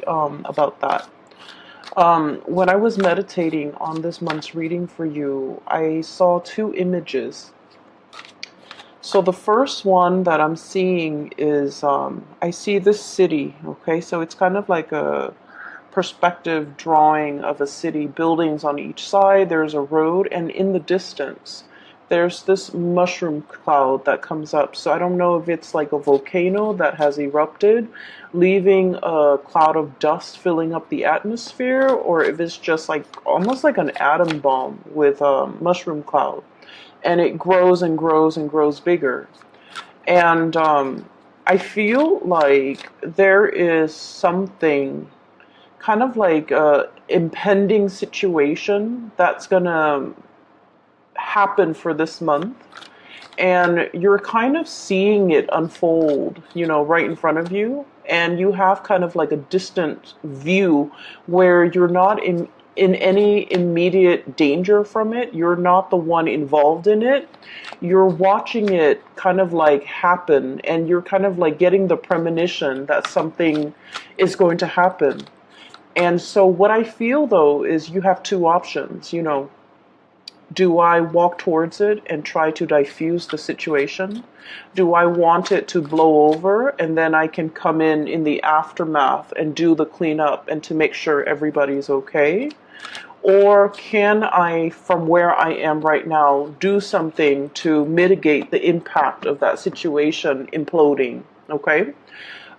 about that. When I was meditating on this month's reading for you, I saw two images. So the first one that I'm seeing is I see this city. Okay, so it's kind of like a perspective drawing of a city, buildings on each side. There's a road, and in the distance, there's this mushroom cloud that comes up. So I don't know if it's like a volcano that has erupted, leaving a cloud of dust filling up the atmosphere, or if it's just like almost like an atom bomb with a mushroom cloud. And it grows and grows and grows bigger. And I feel like there is something kind of like a impending situation that's gonna happen for this month, and you're kind of seeing it unfold, right in front of you, and you have kind of like a distant view where you're not in any immediate danger from it. You're not the one involved in it. You're watching it kind of like happen, and you're kind of like getting the premonition that something is going to happen. And so what I feel though is you have two options. Do I walk towards it and try to diffuse the situation? Do I want it to blow over and then I can come in the aftermath and do the cleanup and to make sure everybody's okay? Or can I, from where I am right now, do something to mitigate the impact of that situation imploding? Okay?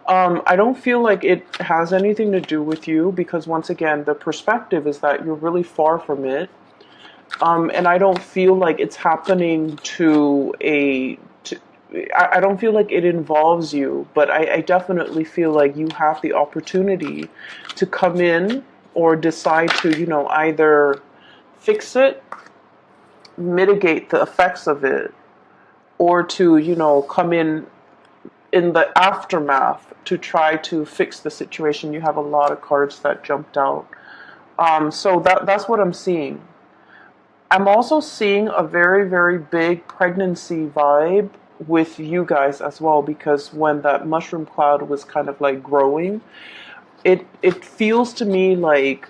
I don't feel like it has anything to do with you because, once again, the perspective is that you're really far from it. And I don't feel like it's happening I don't feel like it involves you, but I definitely feel like you have the opportunity to come in or decide to, either fix it, mitigate the effects of it, or to, come in the aftermath to try to fix the situation. You have a lot of cards that jumped out. So that's what I'm seeing. I'm also seeing a very, very big pregnancy vibe with you guys as well, because when that mushroom cloud was kind of like growing, it feels to me like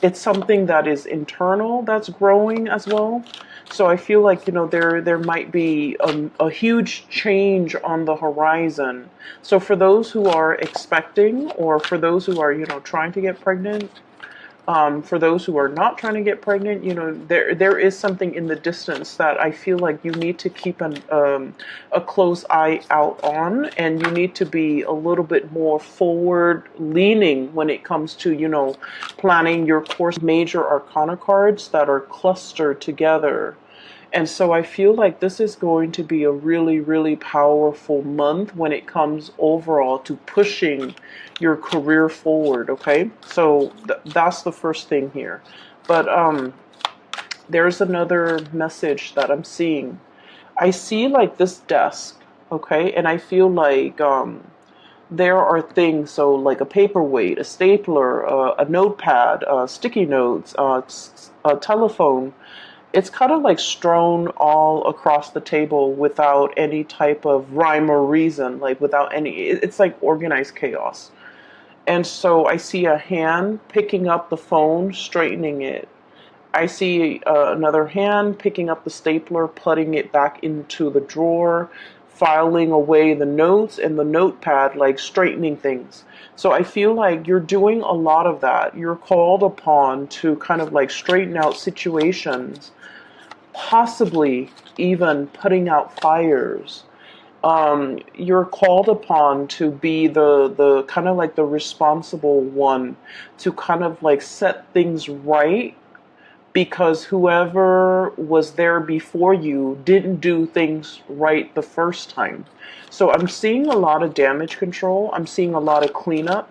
it's something that is internal that's growing as well. So I feel like there might be a huge change on the horizon. So for those who are expecting, or for those who are trying to get pregnant, for those who are not trying to get pregnant, there is something in the distance that I feel like you need to keep a close eye out on, and you need to be a little bit more forward leaning when it comes to, planning your course. Major arcana cards that are clustered together. And so I feel like this is going to be a really, really powerful month when it comes overall to pushing your career forward, okay? So that's the first thing here. But there's another message that I'm seeing. I see like this desk, okay? And I feel like there are things, so like a paperweight, a stapler, a notepad, sticky notes, a telephone. It's kind of like strewn all across the table without any type of rhyme or reason, like without any, it's like organized chaos. And so I see a hand picking up the phone, straightening it. I see another hand picking up the stapler, putting it back into the drawer, filing away the notes and the notepad, like straightening things. So I feel like you're doing a lot of that. You're called upon to kind of like straighten out situations, possibly even putting out fires. You're called upon to be the kind of like the responsible one to kind of like set things right, because whoever was there before you didn't do things right the first time. So I'm seeing a lot of damage control. I'm seeing a lot of cleanup,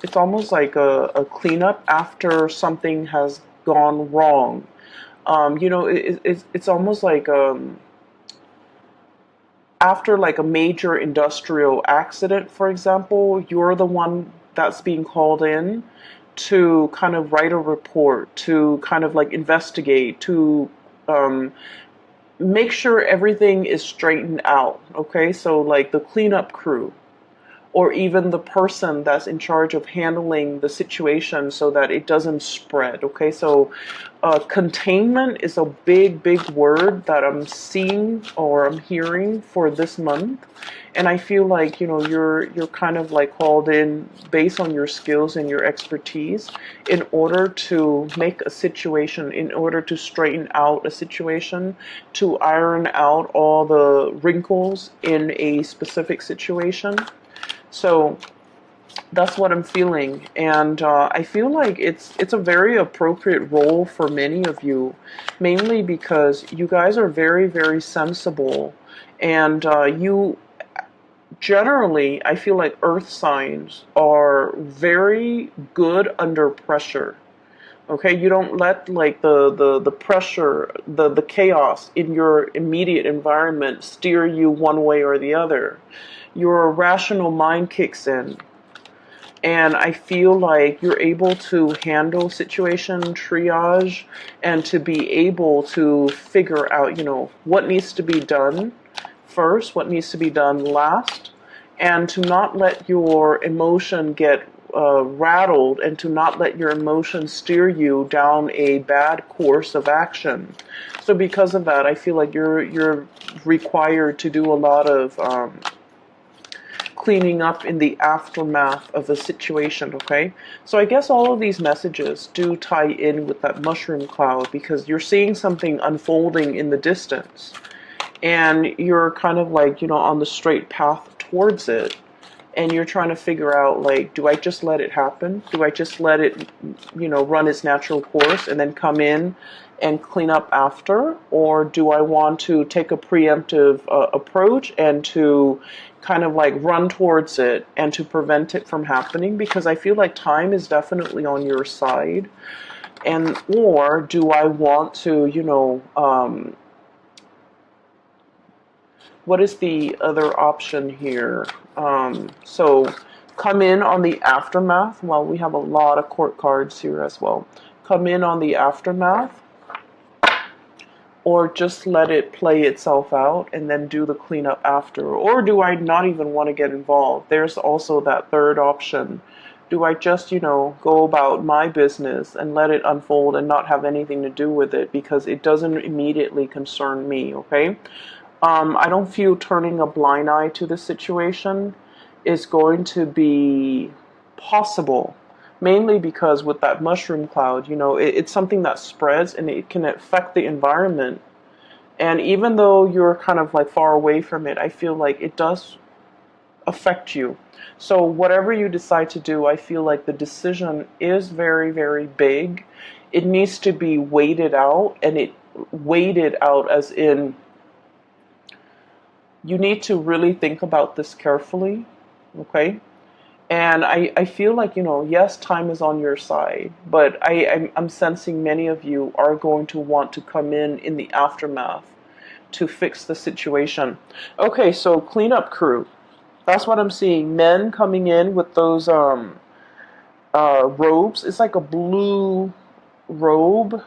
it's almost like a cleanup after something has gone wrong. It's almost like after like a major industrial accident, for example, you're the one that's being called in to kind of write a report, to kind of like investigate, to um, make sure everything is straightened out. Okay, so like the cleanup crew. or even the person that's in charge of handling the situation so that it doesn't spread. Okay, so containment is a big, big word that I'm seeing or I'm hearing for this month. And I feel like, you're kind of like called in based on your skills and your expertise in order to make a situation, in order to straighten out a situation, to iron out all the wrinkles in a specific situation. So that's what I'm feeling, and I feel like it's a very appropriate role for many of you, mainly because you guys are very, very sensible, and you generally, I feel like earth signs are very good under pressure. Okay, you don't let like the pressure, the chaos in your immediate environment steer you one way or the other. Your rational mind kicks in, and I feel like you're able to handle situation triage and to be able to figure out, what needs to be done first, what needs to be done last, and to not let your emotion get rattled, and to not let your emotion steer you down a bad course of action. So because of that, I feel like you're required to do a lot of cleaning up in the aftermath of the situation, okay? So I guess all of these messages do tie in with that mushroom cloud, because you're seeing something unfolding in the distance, and you're kind of like, on the straight path towards it, and you're trying to figure out, like, do I just let it happen? Do I just let it, run its natural course and then come in and clean up after? Or do I want to take a preemptive approach and to kind of like run towards it and to prevent it from happening? Because I feel like time is definitely on your side. And, or do I want to, what is the other option here? So come in on the aftermath. Well, we have a lot of court cards here as well. Come in on the aftermath, or just let it play itself out and then do the cleanup after. Or do I not even want to get involved? There's also that third option. Do I just, go about my business and let it unfold and not have anything to do with it because it doesn't immediately concern me, okay? I don't feel turning a blind eye to the situation is going to be possible, mainly because with that mushroom cloud, it's something that spreads and it can affect the environment. And even though you're kind of like far away from it, I feel like it does affect you. So whatever you decide to do, I feel like the decision is very, very big. It needs to be weighted out, and it weighted out as in you need to really think about this carefully, okay? And I feel like, yes, time is on your side, but I'm sensing many of you are going to want to come in the aftermath to fix the situation. Okay, so cleanup crew. That's what I'm seeing. Men coming in with those robes. It's like a blue robe.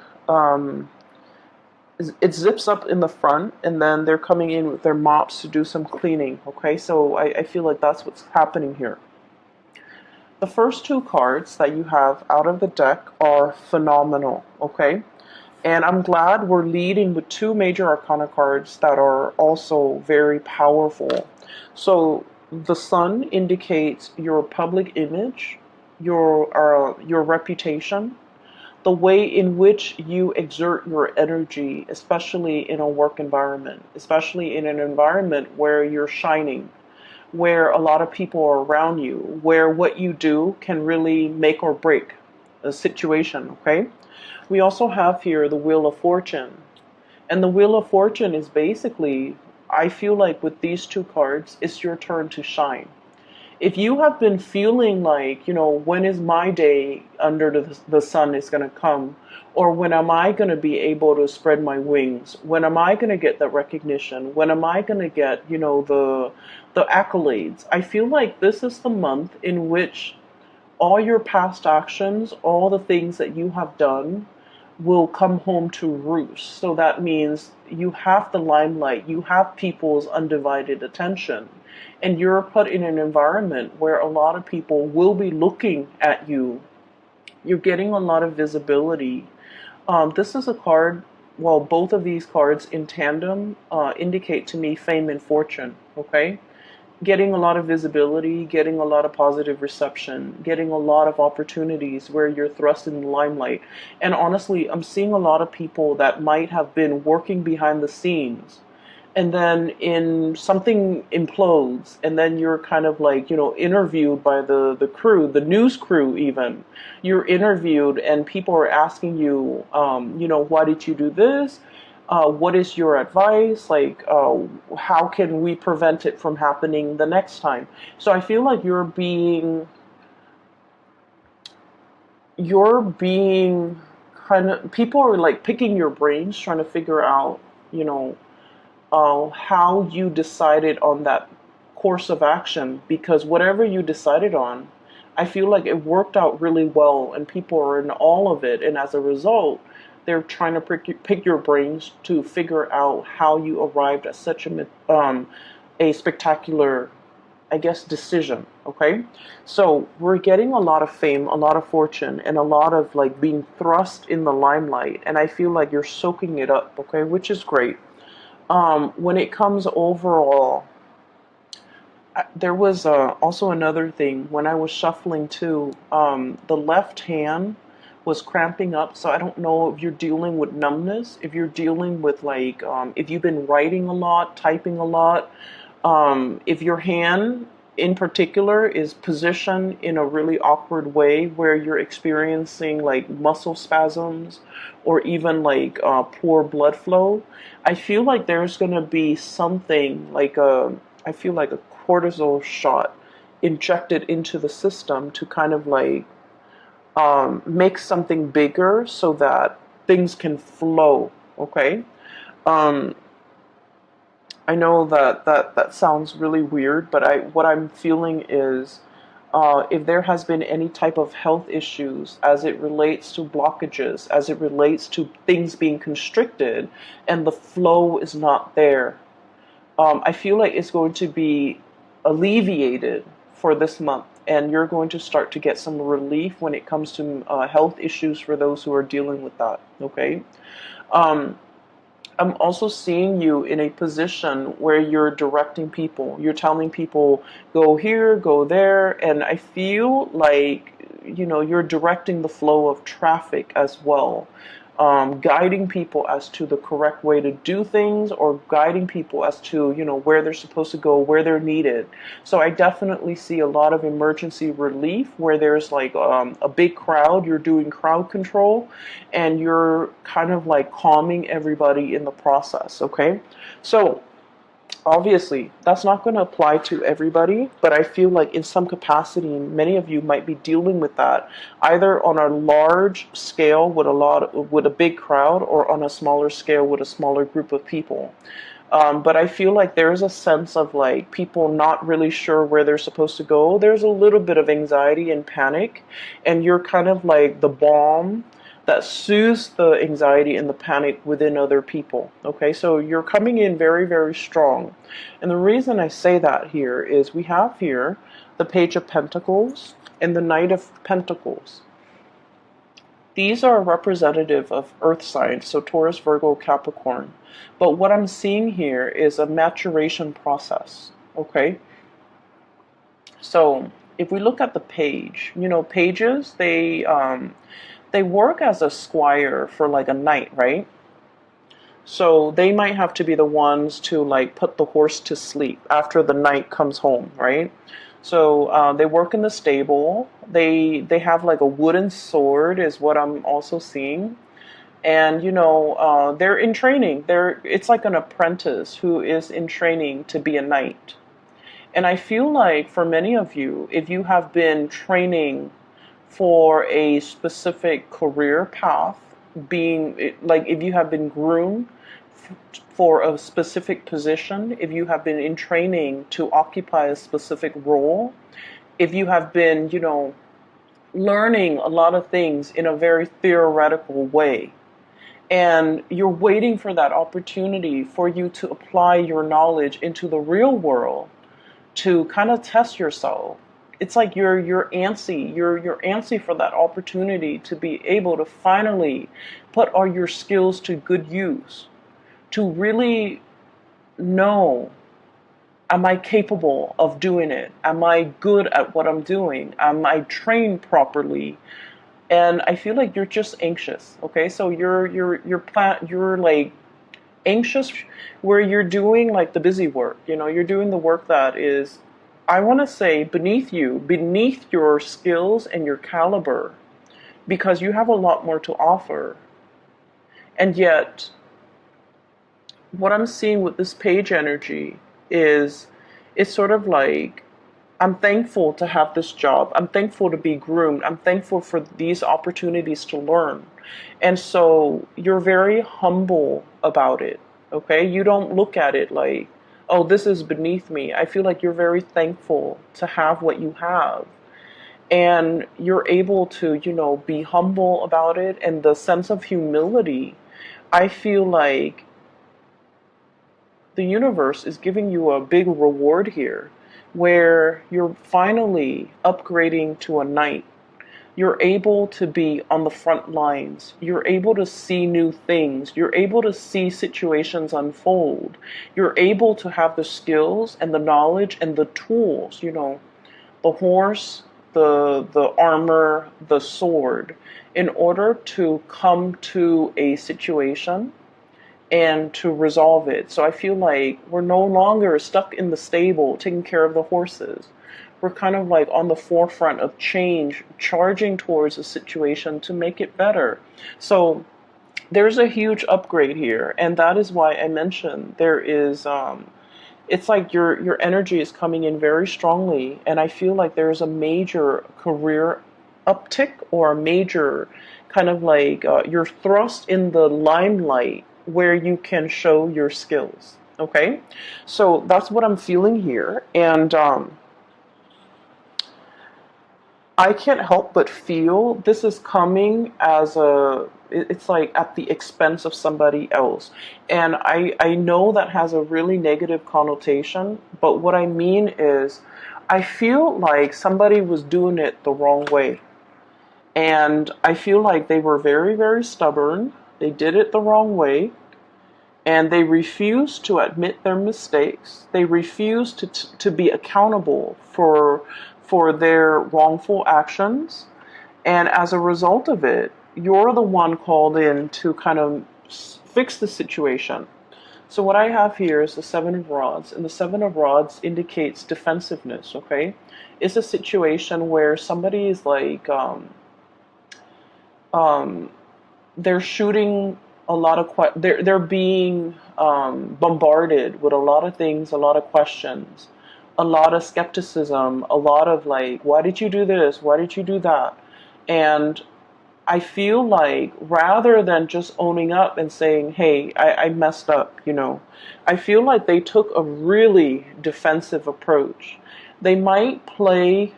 It zips up in the front, and then they're coming in with their mops to do some cleaning. Okay, so I feel like that's what's happening here. The first two cards that you have out of the deck are phenomenal, okay? And I'm glad we're leading with two major arcana cards that are also very powerful. So the sun indicates your public image, your reputation, the way in which you exert your energy, especially in a work environment, especially in an environment where you're shining, where a lot of people are around you, where what you do can really make or break a situation, okay? We also have here the Wheel of Fortune. And the Wheel of Fortune is basically, I feel like with these two cards, it's your turn to shine. If you have been feeling like, when is my day under the sun is going to come? Or when am I going to be able to spread my wings? When am I going to get the recognition? When am I going to get, the accolades? I feel like this is the month in which all your past actions, all the things that you have done will come home to roost. So that means you have the limelight, you have people's undivided attention. and you're put in an environment where a lot of people will be looking at you. You're getting a lot of visibility. This is a card, well, both of these cards in tandem indicate to me fame and fortune, okay? Getting a lot of visibility, getting a lot of positive reception, getting a lot of opportunities where you're thrust in the limelight. And honestly, I'm seeing a lot of people that might have been working behind the scenes, and then in something implodes, and then you're kind of like, interviewed by the crew, the news crew even. You're interviewed and people are asking you, why did you do this? What is your advice? Like, how can we prevent it from happening the next time? So I feel like you're being kind of, people are like picking your brains, trying to figure out, how you decided on that course of action, because whatever you decided on, I feel like it worked out really well and people are in all of it. And as a result, they're trying to pick your brains to figure out how you arrived at such a spectacular, I guess, decision. Okay. So we're getting a lot of fame, a lot of fortune, and a lot of like being thrust in the limelight. And I feel like you're soaking it up. Okay. Which is great. When it comes overall, there was also another thing when I was shuffling too. The left hand was cramping up, so I don't know if you're dealing with numbness, if you're dealing with like, if you've been writing a lot, typing a lot, if your hand in particular is positioned in a really awkward way where you're experiencing like muscle spasms or even like poor blood flow. I feel like there's going to be something like I feel like a cortisol shot injected into the system to kind of like make something bigger so that things can flow. Okay. Um, I know that sounds really weird, but what I'm feeling is if there has been any type of health issues as it relates to blockages, as it relates to things being constricted and the flow is not there, I feel like it's going to be alleviated for this month. And you're going to start to get some relief when it comes to health issues for those who are dealing with that. Okay. Um, I'm also seeing you in a position where you're directing people. You're telling people, go here, go there. And I feel like, you're directing the flow of traffic as well. Guiding people as to the correct way to do things, or guiding people as to, where they're supposed to go, where they're needed. So I definitely see a lot of emergency relief where there's like a big crowd, you're doing crowd control and you're kind of like calming everybody in the process. Okay. So obviously, that's not going to apply to everybody, but I feel like in some capacity, many of you might be dealing with that, either on a large scale with with a big crowd, or on a smaller scale with a smaller group of people. But I feel like there's a sense of like people not really sure where they're supposed to go. There's a little bit of anxiety and panic, and you're kind of like the balm that soothes the anxiety and the panic within other people. Okay, so you're coming in very, very strong. And the reason I say that here is we have here the Page of Pentacles and the Knight of Pentacles. These are representative of earth signs, so Taurus, Virgo, Capricorn. But what I'm seeing here is a maturation process. Okay, so if we look at the page, pages, they work as a squire for like a knight, right? So they might have to be the ones to like put the horse to sleep after the knight comes home, right? So they work in the stable. They have like a wooden sword is what I'm also seeing. And they're in training. It's like an apprentice who is in training to be a knight. And I feel like for many of you, if you have been training for a specific career path, being like if you have been groomed for a specific position, if you have been in training to occupy a specific role, if you have been, learning a lot of things in a very theoretical way, and you're waiting for that opportunity for you to apply your knowledge into the real world, to kind of test yourself. It's like you're antsy. You're antsy for that opportunity to be able to finally put all your skills to good use, to really know, am I capable of doing it? Am I good at what I'm doing? Am I trained properly? And I feel like you're just anxious. Okay, so you're like anxious where you're doing like the busy work. You're doing the work that is, I want to say, beneath you, beneath your skills and your caliber, because you have a lot more to offer. And yet, what I'm seeing with this page energy is, it's sort of like, I'm thankful to have this job. I'm thankful to be groomed. I'm thankful for these opportunities to learn. And so you're very humble about it, okay? You don't look at it like, oh, this is beneath me. I feel like you're very thankful to have what you have. And you're able to, be humble about it. And the sense of humility, I feel like the universe is giving you a big reward here, where you're finally upgrading to a knight. You're able to be on the front lines. You're able to see new things. You're able to see situations unfold. You're able to have the skills and the knowledge and the tools, the horse, the armor, the sword, in order to come to a situation and to resolve it. So I feel like we're no longer stuck in the stable taking care of the horses. We're kind of like on the forefront of change, charging towards a situation to make it better. So there's a huge upgrade here, and that is why I mentioned there is it's like your energy is coming in very strongly, and I feel like there's a major career uptick, or a major kind of like you're thrust in the limelight where you can show your skills. Okay, so that's what I'm feeling here, and I can't help but feel this is coming as it's like at the expense of somebody else. And I know that has a really negative connotation, but what I mean is, I feel like somebody was doing it the wrong way. And I feel like they were very, very stubborn. They did it the wrong way. And they refused to admit their mistakes. They refused to be accountable for their wrongful actions. And as a result of it, you're the one called in to kind of fix the situation. So what I have here is the Seven of Rods, and the Seven of Rods indicates defensiveness, okay? It's a situation where somebody is like, they're shooting a lot of they're being bombarded with a lot of things, a lot of questions, a lot of skepticism, a lot of like, why did you do this? Why did you do that? And I feel like rather than just owning up and saying, hey, I messed up, I feel like they took a really defensive approach. They might play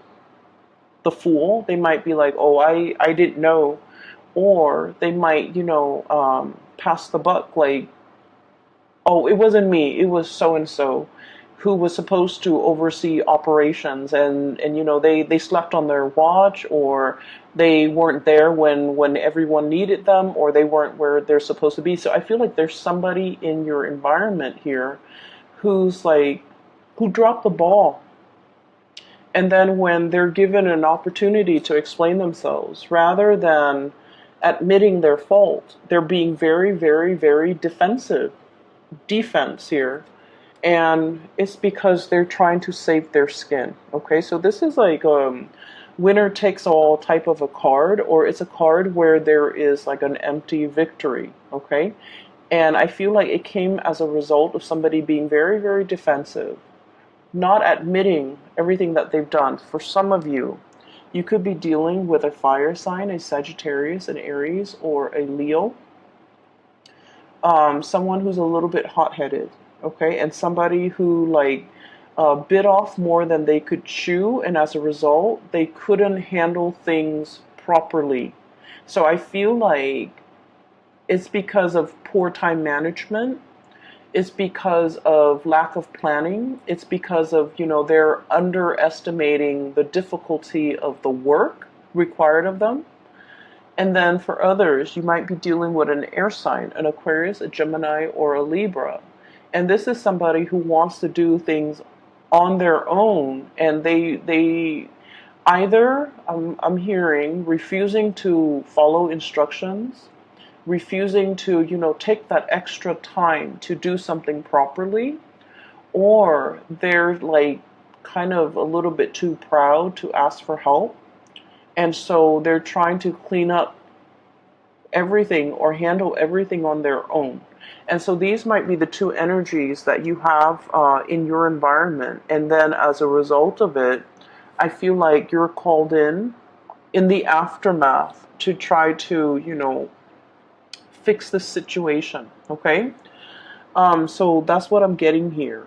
the fool. They might be like, oh, I didn't know. Or they might, pass the buck, like, oh, it wasn't me, it was so-and-so who was supposed to oversee operations, and they slept on their watch, or they weren't there when everyone needed them, or they weren't where they're supposed to be. So I feel like there's somebody in your environment here who dropped the ball. And then when they're given an opportunity to explain themselves, rather than admitting their fault, they're being very, very, very defense here. And it's because they're trying to save their skin. Okay, so this is like winner takes all type of a card, or it's a card where there is like an empty victory. Okay, and I feel like it came as a result of somebody being very, very defensive, not admitting everything that they've done. For some of you, you could be dealing with a fire sign, a Sagittarius, an Aries, or a Leo. Someone who's a little bit hot-headed, okay? And somebody who bit off more than they could chew, and as a result, they couldn't handle things properly. So I feel like it's because of poor time management. It's because of lack of planning. It's because of, they're underestimating the difficulty of the work required of them. And then for others, you might be dealing with an air sign, an Aquarius, a Gemini, or a Libra. And this is somebody who wants to do things on their own, and they either, I'm hearing, refusing to follow instructions, refusing to, take that extra time to do something properly, or they're like kind of a little bit too proud to ask for help. And so they're trying to clean up everything or handle everything on their own. And so these might be the two energies that you have in your environment. And then as a result of it, I feel like you're called in the aftermath to try to, fix the situation. Okay? So that's what I'm getting here.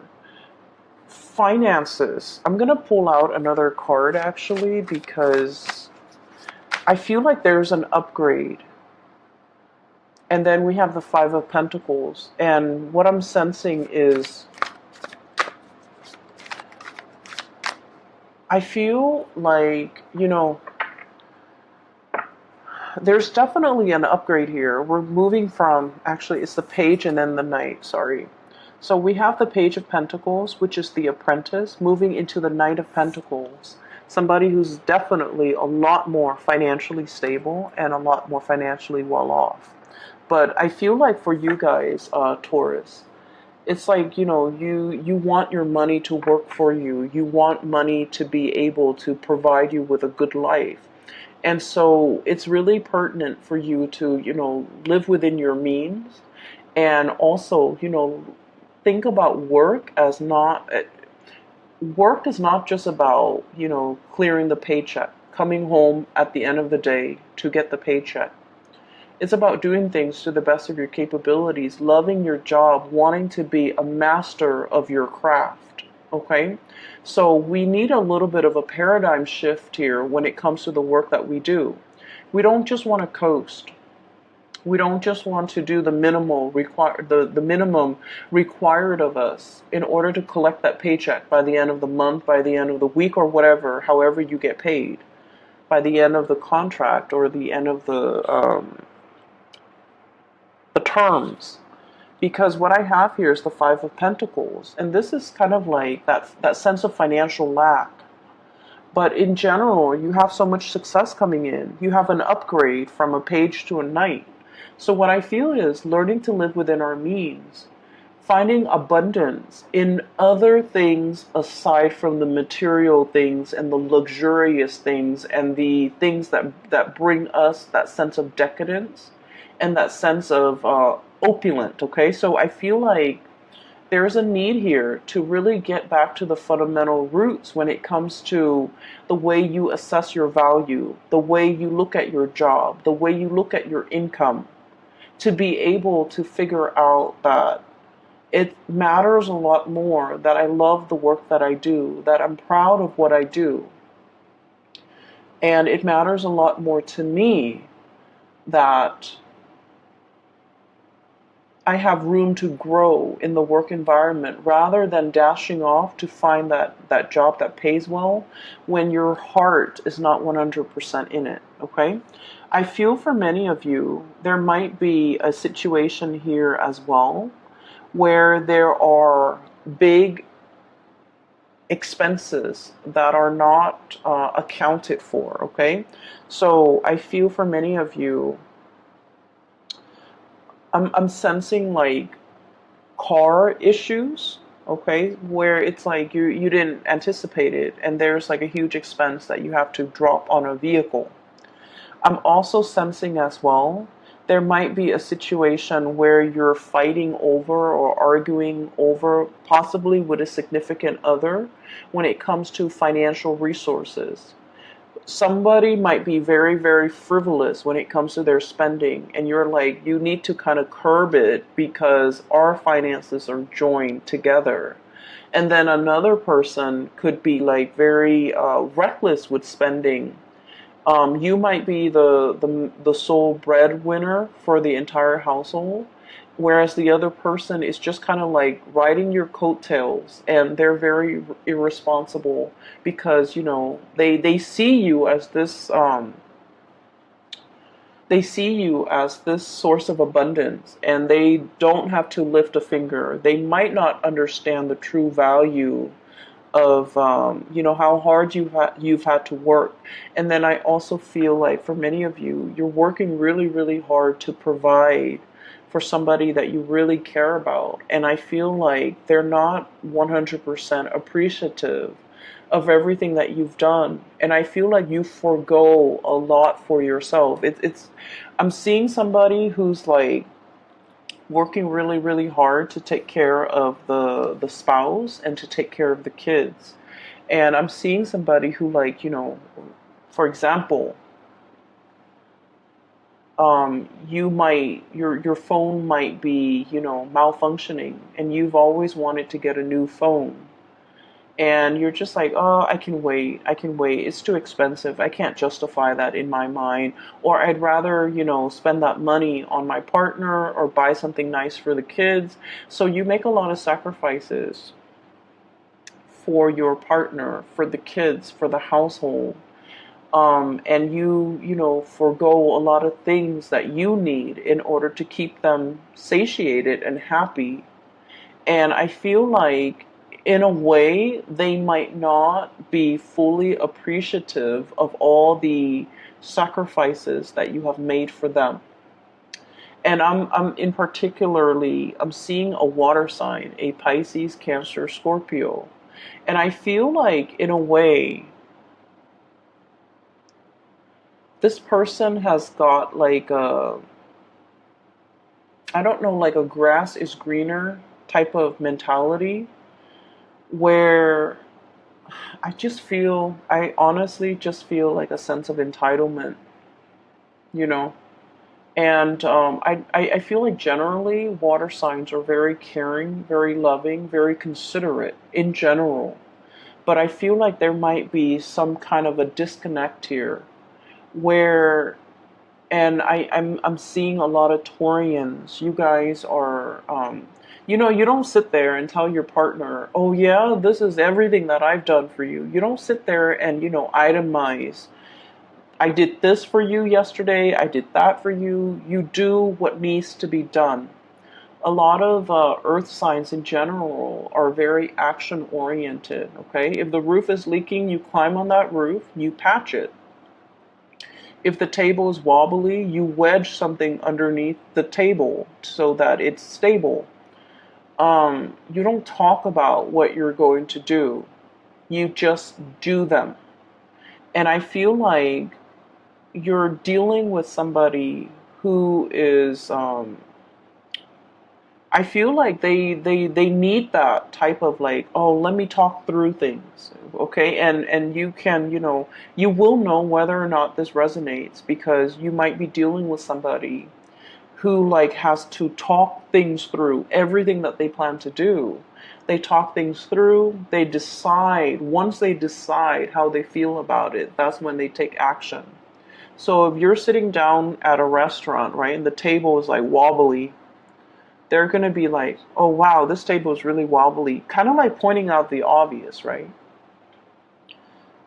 Finances. I'm going to pull out another card actually, because I feel like there's an upgrade. And then we have the Five of Pentacles. And what I'm sensing is, I feel like, there's definitely an upgrade here. We're moving from, actually, it's the Page and then the Knight, sorry. So we have the Page of Pentacles, which is the apprentice, moving into the Knight of Pentacles. Somebody who's definitely a lot more financially stable and a lot more financially well off. But I feel like for you guys, Taurus, it's like, you want your money to work for you. You want money to be able to provide you with a good life. And so it's really pertinent for you to, live within your means. And also, think about work as not, work is not just about, clearing the paycheck, coming home at the end of the day to get the paycheck. It's about doing things to the best of your capabilities, loving your job, wanting to be a master of your craft, okay? So we need a little bit of a paradigm shift here when it comes to the work that we do. We don't just want to coast. We don't just want to do the minimum required of us in order to collect that paycheck by the end of the month, by the end of the week, or whatever, however you get paid, by the end of the contract or the end of the terms. Because what I have here is the Five of Pentacles, and this is kind of like that sense of financial lack. But in general, you have so much success coming in. You have an upgrade from a Page to a Knight. So what I feel is learning to live within our means, finding abundance in other things aside from the material things and the luxurious things and the things that bring us that sense of decadence and that sense of opulent, okay? So I feel like there's a need here to really get back to the fundamental roots when it comes to the way you assess your value, the way you look at your job, the way you look at your income, to be able to figure out that it matters a lot more, that I love the work that I do, that I'm proud of what I do. And it matters a lot more to me that I have room to grow in the work environment rather than dashing off to find that job that pays well when your heart is not 100% in it, okay? I feel for many of you, there might be a situation here as well where there are big expenses that are not accounted for, okay? So I feel for many of you, I'm sensing like car issues, okay, where it's like you didn't anticipate it and there's like a huge expense that you have to drop on a vehicle. I'm also sensing as well there might be a situation where you're fighting over or arguing over, possibly with a significant other, when it comes to financial resources. Somebody might be very, very frivolous when it comes to their spending, and you're like, you need to kind of curb it because our finances are joined together. And then another person could be like very reckless with spending. You might be the sole breadwinner for the entire household, whereas the other person is just kind of like riding your coattails, and they're very irresponsible because, you know, they see you as this they see you as this source of abundance, and they don't have to lift a finger. They might not understand the true value of you know, how hard you've had to work. And then I also feel like for many of you, you're working really, really hard to provide for somebody that you really care about. And I feel like they're not 100% appreciative of everything that you've done. And I feel like you forego a lot for yourself. It's I'm seeing somebody who's like working really, really hard to take care of the spouse and to take care of the kids. And I'm seeing somebody who, like, you know, for example, your phone might be, you know, malfunctioning, and you've always wanted to get a new phone, and you're just like, oh, I can wait, it's too expensive, I can't justify that in my mind, or I'd rather, you know, spend that money on my partner or buy something nice for the kids. So you make a lot of sacrifices for your partner, for the kids, for the household, and you know, forego a lot of things that you need in order to keep them satiated and happy. And I feel like, in a way, they might not be fully appreciative of all the sacrifices that you have made for them. And I'm in particularly, I'm seeing a water sign, a Pisces, Cancer, Scorpio. And I feel like, in a way, this person has got like a, I don't know, like a grass is greener type of mentality, where I honestly just feel like a sense of entitlement, you know? And I feel like generally water signs are very caring, very loving, very considerate in general. But I feel like there might be some kind of a disconnect here where, and I'm seeing a lot of Taurians. You guys are, you know, you don't sit there and tell your partner, oh yeah, this is everything that I've done for you. You don't sit there and, you know, itemize. I did this for you yesterday. I did that for you. You do what needs to be done. A lot of earth signs in general are very action oriented. Okay, if the roof is leaking, you climb on that roof, you patch it. If the table is wobbly, you wedge something underneath the table so that it's stable. You don't talk about what you're going to do. You just do them. And I feel like you're dealing with somebody who is, I feel like they need that type of like, oh, let me talk through things. Okay. And you can, you know, you will know whether or not this resonates, because you might be dealing with somebody who like has to talk things through everything that they plan to do. They talk things through, they decide. Once they decide how they feel about it, that's when they take action. So if you're sitting down at a restaurant, right, and the table is like wobbly, they're going to be like, oh wow, this table is really wobbly. Kind of like pointing out the obvious, right?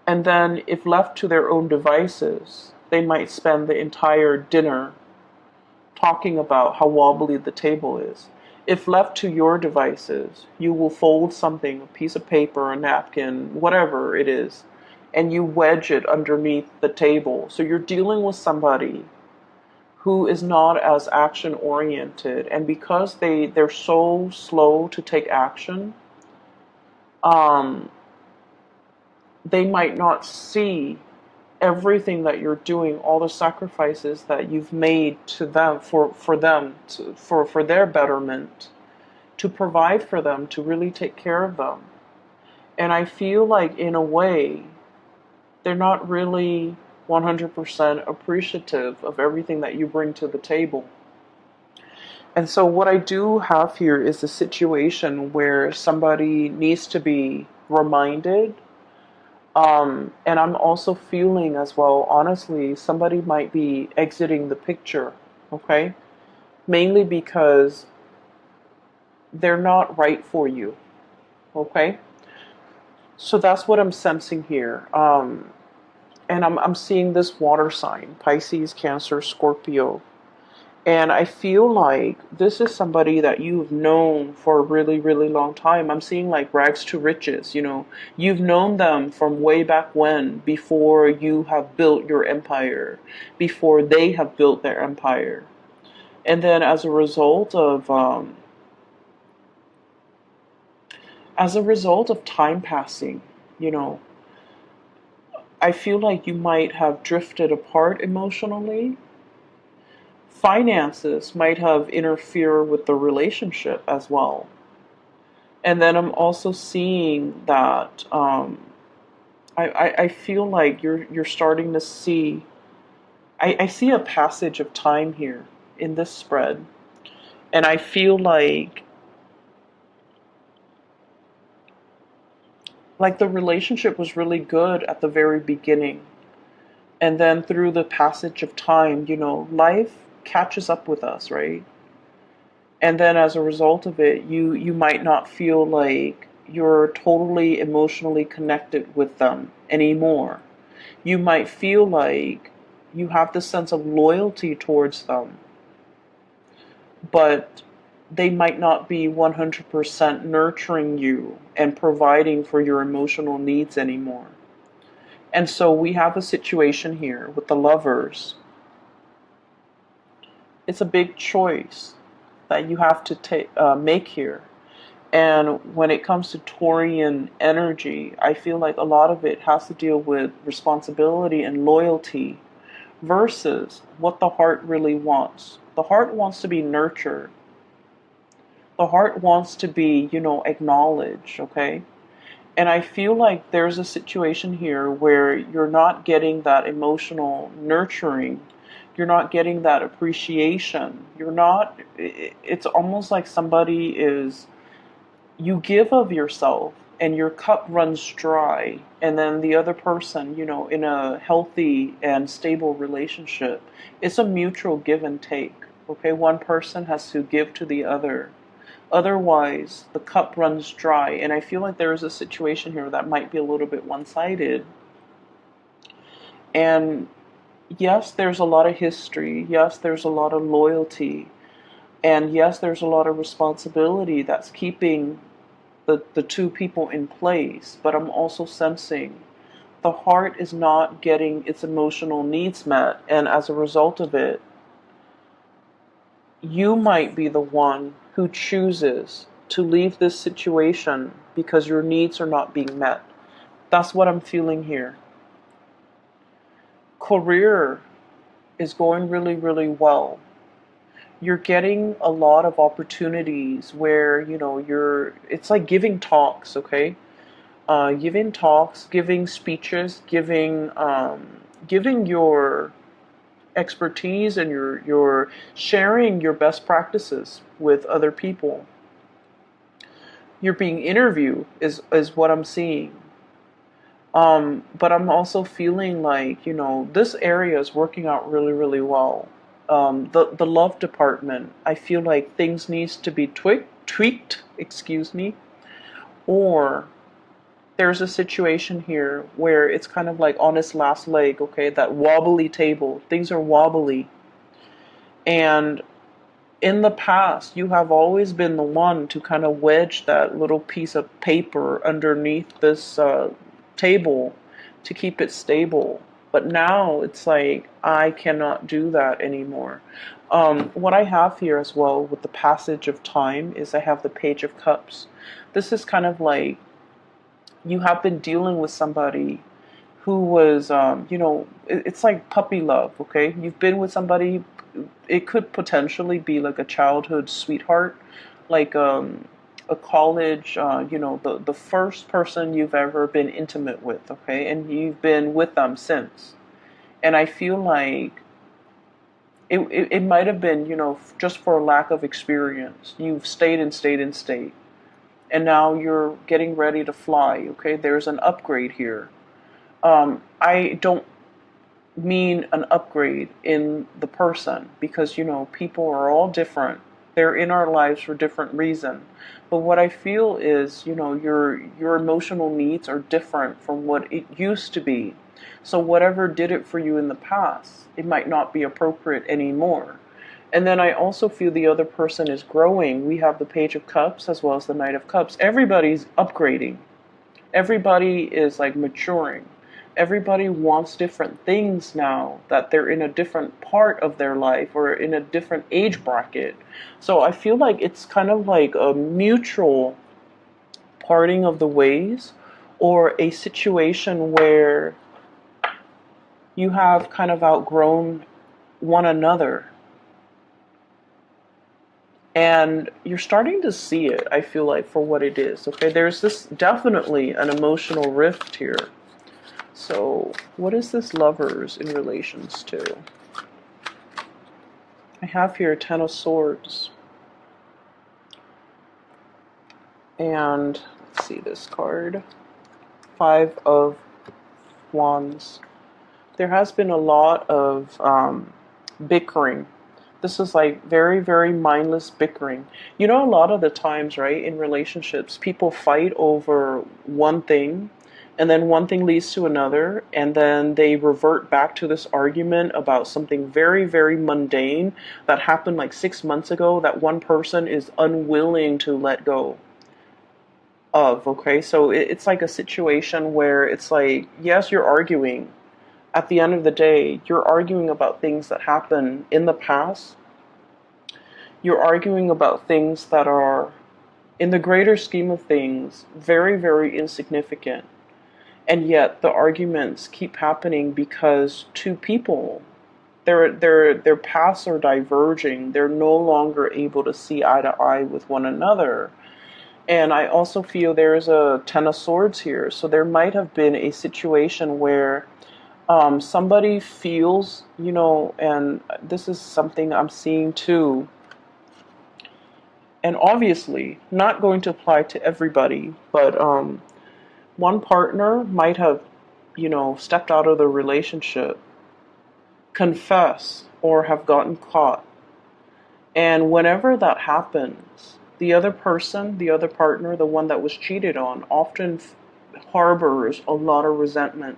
And then if left to their own devices, they might spend the entire dinner talking about how wobbly the table is. If left to your devices, you will fold something, a piece of paper, a napkin, whatever it is, and you wedge it underneath the table. So you're dealing with somebody who is not as action oriented, and because they're so slow to take action, um, they might not see everything that you're doing, all the sacrifices that you've made to them for them for their betterment, to provide for them, to really take care of them. And I feel like, in a way, they're not really 100% appreciative of everything that you bring to the table. And so what I do have here is a situation where somebody needs to be reminded. And I'm also feeling as well, honestly, somebody might be exiting the picture, okay? Mainly because they're not right for you. Okay? So that's what I'm sensing here. And I'm seeing this water sign, Pisces, Cancer, Scorpio. And I feel like this is somebody that you've known for a really, really long time. I'm seeing like rags to riches, you know. You've known them from way back when, before you have built your empire, before they have built their empire. And then as a result of time passing, you know, I feel like you might have drifted apart emotionally. Finances might have interfered with the relationship as well. And then I'm also seeing that I feel like you're starting to see. I see a passage of time here in this spread, and I feel like the relationship was really good at the very beginning, and then through the passage of time, you know, life catches up with us, right? And then as a result of it, you might not feel like you're totally emotionally connected with them anymore. You might feel like you have this sense of loyalty towards them, but they might not be 100% nurturing you and providing for your emotional needs anymore. And so we have a situation here with the lovers. It's a big choice that you have to make here. And when it comes to Taurian energy, I feel like a lot of it has to deal with responsibility and loyalty versus what the heart really wants. The heart wants to be nurtured. The heart wants to be, you know, acknowledged, okay? And I feel like there's a situation here where you're not getting that emotional nurturing. You're not getting that appreciation. It's almost like somebody is, you give of yourself and your cup runs dry, and then the other person, you know, in a healthy and stable relationship, it's a mutual give and take. Okay, one person has to give to the other, otherwise the cup runs dry. And I feel like there is a situation here that might be a little bit one-sided. And yes, there's a lot of history, yes, there's a lot of loyalty, and yes, there's a lot of responsibility that's keeping the two people in place, but I'm also sensing the heart is not getting its emotional needs met, and as a result of it, you might be the one who chooses to leave this situation because your needs are not being met. That's what I'm feeling here. Career is going really, really well. You're getting a lot of opportunities where, you know, it's like giving talks, okay? Giving talks, giving speeches, giving your expertise, and your sharing your best practices with other people. You're being interviewed is what I'm seeing. But I'm also feeling like, you know, this area is working out really, really well. The love department, I feel like things needs to be tweaked, excuse me, or there's a situation here where it's kind of like on its last leg, okay, that wobbly table. Things are wobbly. And in the past, you have always been the one to kind of wedge that little piece of paper underneath this table to keep it stable. But now it's like, I cannot do that anymore. What I have here as well with the passage of time is I have the Page of Cups. This is kind of like you have been dealing with somebody who was, you know, it's like puppy love, okay? You've been with somebody, it could potentially be like a childhood sweetheart, like a college, you know, the first person you've ever been intimate with, okay? And you've been with them since. And I feel like it might have been, you know, just for a lack of experience. You've stayed and stayed and stayed. And now you're getting ready to fly, okay? There's an upgrade here. I don't mean an upgrade in the person, because, you know, people are all different. They're in our lives for different reasons. But what I feel is, your emotional needs are different from what it used to be. So whatever did it for you in the past, it might not be appropriate anymore. And then I also feel the other person is growing. We have the Page of Cups as well as the Knight of Cups. Everybody's upgrading. Everybody is like maturing. Everybody wants different things now that they're in a different part of their life or in a different age bracket. So I feel like it's kind of like a mutual parting of the ways, or a situation where you have kind of outgrown one another. And you're starting to see it, I feel like, for what it is. Okay, there's this definitely an emotional rift here. So, what is this Lovers in relations to? I have here Ten of Swords. And, let's see this card. Five of Wands. There has been a lot of bickering. This is like very, very mindless bickering. A lot of the times, right, in relationships, people fight over one thing, and then one thing leads to another, and then they revert back to this argument about something very, very mundane that happened like 6 months ago that one person is unwilling to let go of, okay? So it's like a situation where it's like, yes, you're arguing. At the end of the day, you're arguing about things that happened in the past. You're arguing about things that are, in the greater scheme of things, very, very insignificant. And yet the arguments keep happening because two people, their paths are diverging. They're no longer able to see eye to eye with one another. And I also feel there's a Ten of Swords here. So there might have been a situation where somebody feels, and this is something I'm seeing too, and obviously not going to apply to everybody, but one partner might have, stepped out of the relationship, confess, or have gotten caught. And whenever that happens, the other person, the other partner, the one that was cheated on, often harbors a lot of resentment.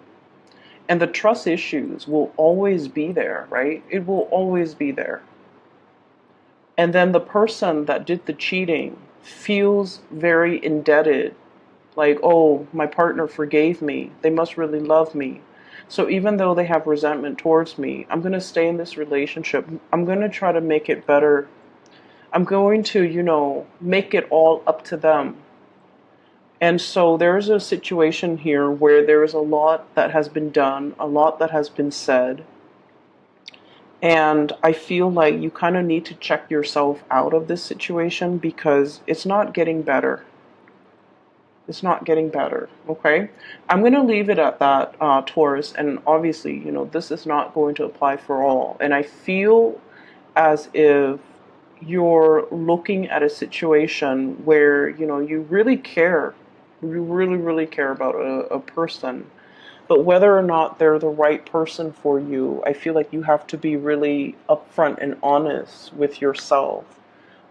And the trust issues will always be there, right? It will always be there. And then the person that did the cheating feels very indebted. Like, oh, my partner forgave me. They must really love me. So even though they have resentment towards me, I'm going to stay in this relationship. I'm going to try to make it better. I'm going to, make it all up to them. And so there's a situation here where there is a lot that has been done, a lot that has been said. And I feel like you kind of need to check yourself out of this situation because it's not getting better. It's not getting better, okay? I'm going to leave it at that, Taurus. And obviously, this is not going to apply for all. And I feel as if you're looking at a situation where, you really care. You really, really care about a person. But whether or not they're the right person for you, I feel like you have to be really upfront and honest with yourself.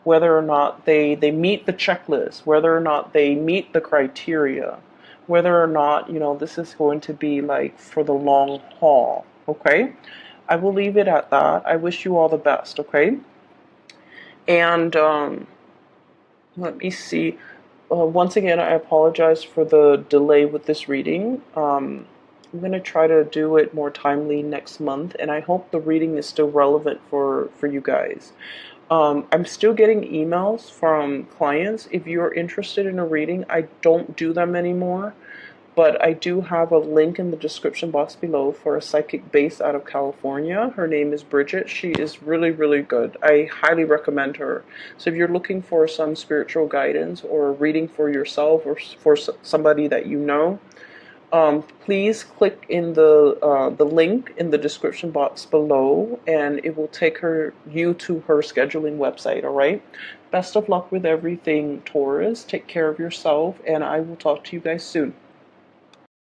Whether or not they meet the checklist, whether or not they meet the criteria, whether or not, this is going to be like for the long haul, okay? I will leave it at that. I wish you all the best, okay? And let me see. Once again, I apologize for the delay with this reading. I'm going to try to do it more timely next month, and I hope the reading is still relevant for you guys. I'm still getting emails from clients. If you're interested in a reading, I don't do them anymore, but I do have a link in the description box below for a psychic based out of California. Her name is Bridget. She is really, really good. I highly recommend her. So if you're looking for some spiritual guidance or a reading for yourself or for somebody that you know, please click in the link in the description box below, and it will take you to her scheduling website. All right. Best of luck with everything, Taurus. Take care of yourself, and I will talk to you guys soon.